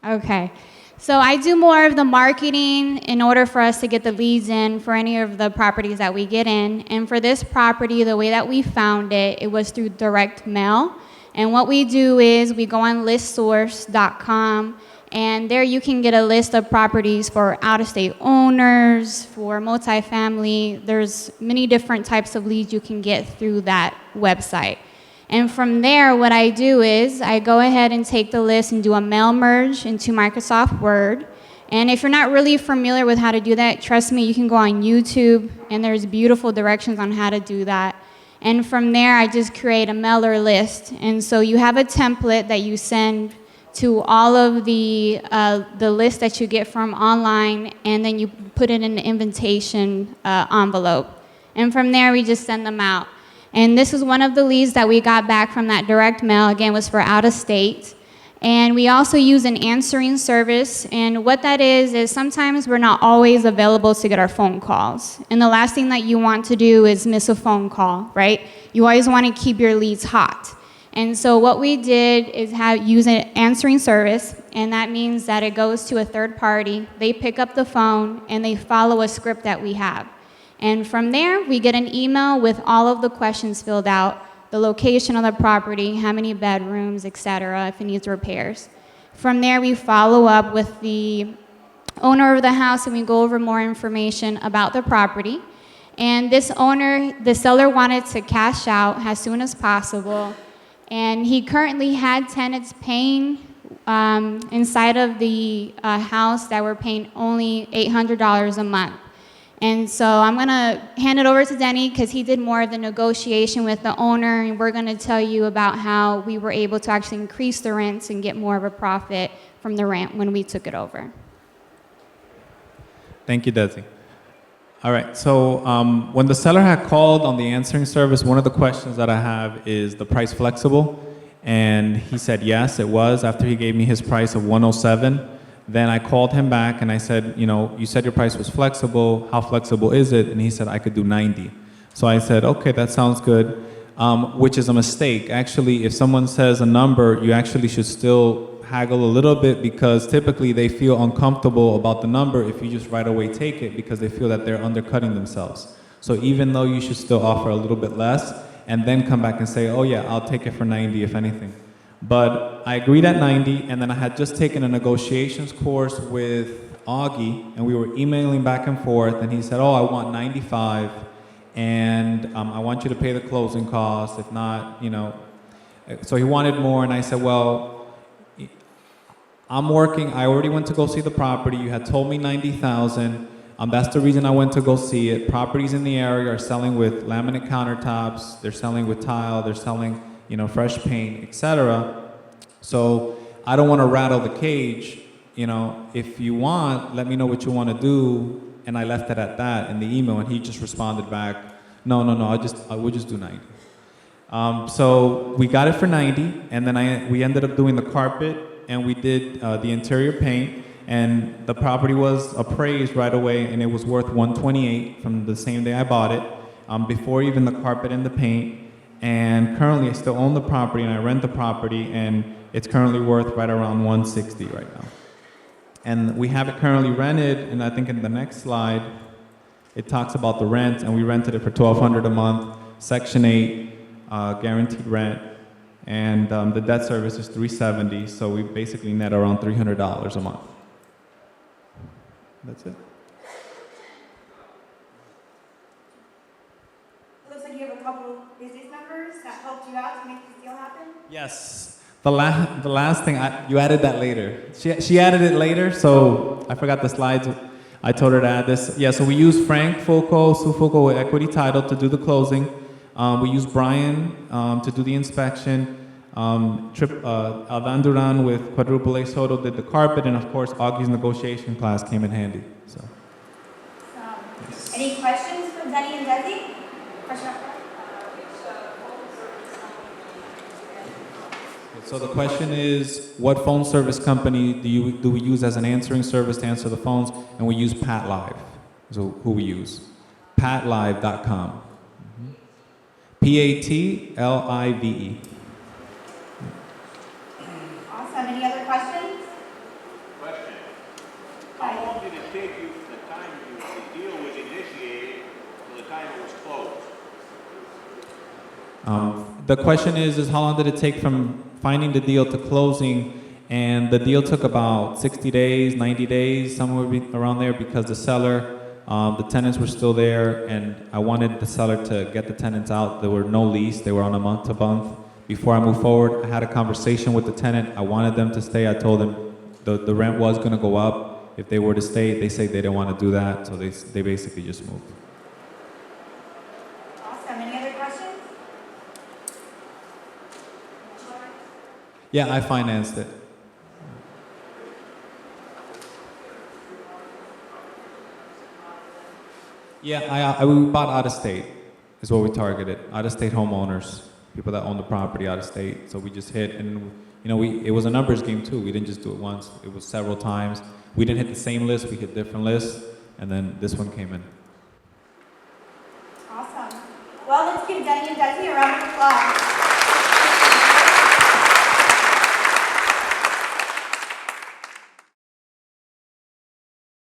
Okay. So I do more of the marketing in order for us to get the leads in for any of the properties that we get in. And for this property, the way that we found it, it was through direct mail. And what we do is we go on listsource.com, and there you can get a list of properties for out-of-state owners, for multifamily. There's many different types of leads you can get through that website. And from there, what I do is I go ahead and take the list and do a mail merge into Microsoft Word. And if you're not really familiar with how to do that, trust me, you can go on YouTube, and there's beautiful directions on how to do that. And from there, I just create a mailer list. And so you have a template that you send to all of the list that you get from online, and then you put it in the invitation envelope. And from there, we just send them out. And this is one of the leads that we got back from that direct mail. Again, was for out of state. And we also use an answering service. And what that is sometimes we're not always available to get our phone calls. And the last thing that you want to do is miss a phone call, right? You always want to keep your leads hot. And so what we did is use an answering service, and that means that it goes to a third party. They pick up the phone, and they follow a script that we have. And from there, we get an email with all of the questions filled out, the location of the property, how many bedrooms, etc., if it needs repairs. From there, we follow up with the owner of the house, and we go over more information about the property. And this owner, the seller wanted to cash out as soon as possible, and he currently had tenants paying inside of the house that were paying only $800 a month. And so I'm going to hand it over to Denny because he did more of the negotiation with the owner, and we're going to tell you about how we were able to actually increase the rents and get more of a profit from the rent when we took it over. Thank you, Desi. All right, so when the seller had called on the answering service, one of the questions that I have is the price flexible? And he said yes, it was, after he gave me his price of 107. Then I called him back and I said, you said your price was flexible. How flexible is it? And he said, I could do 90. So I said, okay, that sounds good, which is a mistake. Actually, if someone says a number, you actually should still haggle a little bit, because typically they feel uncomfortable about the number if you just right away take it, because they feel that they're undercutting themselves. So even though you should still offer a little bit less and then come back and say, oh yeah, I'll take it for 90 if anything. But I agreed at 90, and then I had just taken a negotiations course with Augie, and we were emailing back and forth, and he said, oh, I want 95, and I want you to pay the closing costs, if not, So he wanted more, and I said, well, I'm working, I already went to go see the property, you had told me 90,000, that's the reason I went to go see it. Properties in the area are selling with laminate countertops, they're selling with tile, they're selling fresh paint, etc. So I don't want to rattle the cage. If you want, let me know what you want to do. And I left it at that in the email, and he just responded back, no, I would just do 90. So we got it for 90, and then we ended up doing the carpet, and we did the interior paint, and the property was appraised right away, and it was worth 128 from the same day I bought it, before even the carpet and the paint. And currently I still own the property, and I rent the property, and it's currently worth right around 160 right now. And we have it currently rented, and I think in the next slide, it talks about the rent, and we rented it for $1,200 a month, Section 8, guaranteed rent, and the debt service is $370, so we basically net around $300 a month. That's it. Looks like you have a couple business numbers that helped you out to make this deal happen. Yes. The last thing, you added that later. She added it later, so I forgot the slides. I told her to add this. Yeah, so we use Frank Fulco, Sue Fulco with Equity Title to do the closing. We use Brian to do the inspection. Alvan Duran with Quadruple A Soto did the carpet, and of course, Augie's negotiation class came in handy. So. Any questions from Denny and Desi? Question up front? So the question is, what phone service company do we use as an answering service to answer the phones? And we use PatLive. So who we use? PatLive.com. PatLive. Awesome. Any other questions? did it take you from the time the deal was initiated to the time it was closed? The question is how long did it take from finding the deal to closing? And the deal took about 60 days, 90 days, somewhere around there, because the seller, the tenants were still there, and I wanted the seller to get the tenants out. There were no lease; they were on a month-to-month. Before I moved forward, I had a conversation with the tenant. I wanted them to stay. I told them the rent was going to go up if they were to stay. They said they didn't want to do that, so they basically just moved. Awesome. Any other questions? Yeah, I financed it. Yeah, we bought out of state, is what we targeted. Out of state homeowners, people that own the property out of state. So we just hit, and it was a numbers game too. We didn't just do it once; it was several times. We didn't hit the same list; we hit different lists, and then this one came in. Awesome. Well, let's give Denny and Desi a round of applause.